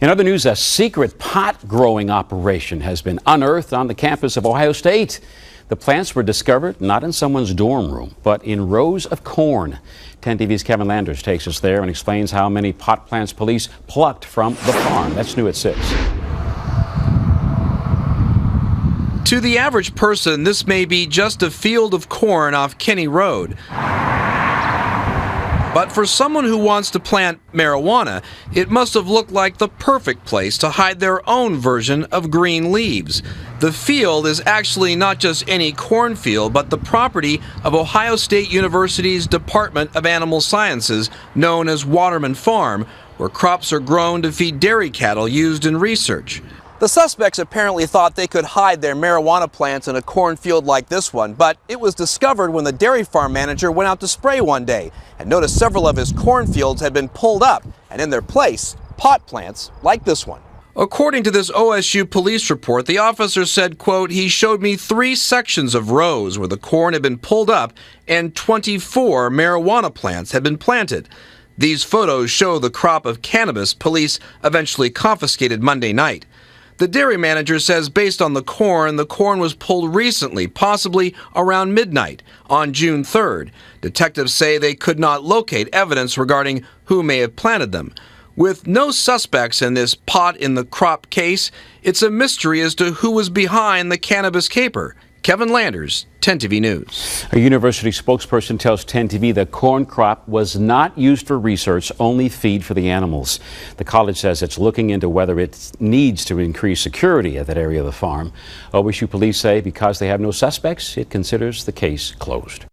In other news, a secret pot growing operation has been unearthed on the campus of Ohio State. The plants were discovered not in someone's dorm room, but in rows of corn. 10 TV's Kevin Landers takes us there and explains how many pot plants police plucked from the farm. That's new at 6. To the average person, this may be just a field of corn off Kinney Road. But for someone who wants to plant marijuana, it must have looked like the perfect place to hide their own version of green leaves. The field is actually not just any cornfield, but the property of Ohio State University's Department of Animal Sciences, known as Waterman Farm, where crops are grown to feed dairy cattle used in research. The suspects apparently thought they could hide their marijuana plants in a cornfield like this one, but it was discovered when the dairy farm manager went out to spray one day and noticed several of his cornfields had been pulled up, and in their place, pot plants like this one. According to this OSU police report, the officer said, quote, "He showed me 3 sections of rows where the corn had been pulled up and 24 marijuana plants had been planted." These photos show the crop of cannabis police eventually confiscated Monday night. The dairy manager says based on the corn was pulled recently, possibly around midnight on June 3rd. Detectives say they could not locate evidence regarding who may have planted them. With no suspects in this pot in the crop case, it's a mystery as to who was behind the cannabis caper. Kevin Landers, 10 TV News. A university spokesperson tells 10 TV the corn crop was not used for research, only feed for the animals. The college says it's looking into whether it needs to increase security at that area of the farm. OSU police say because they have no suspects, it considers the case closed.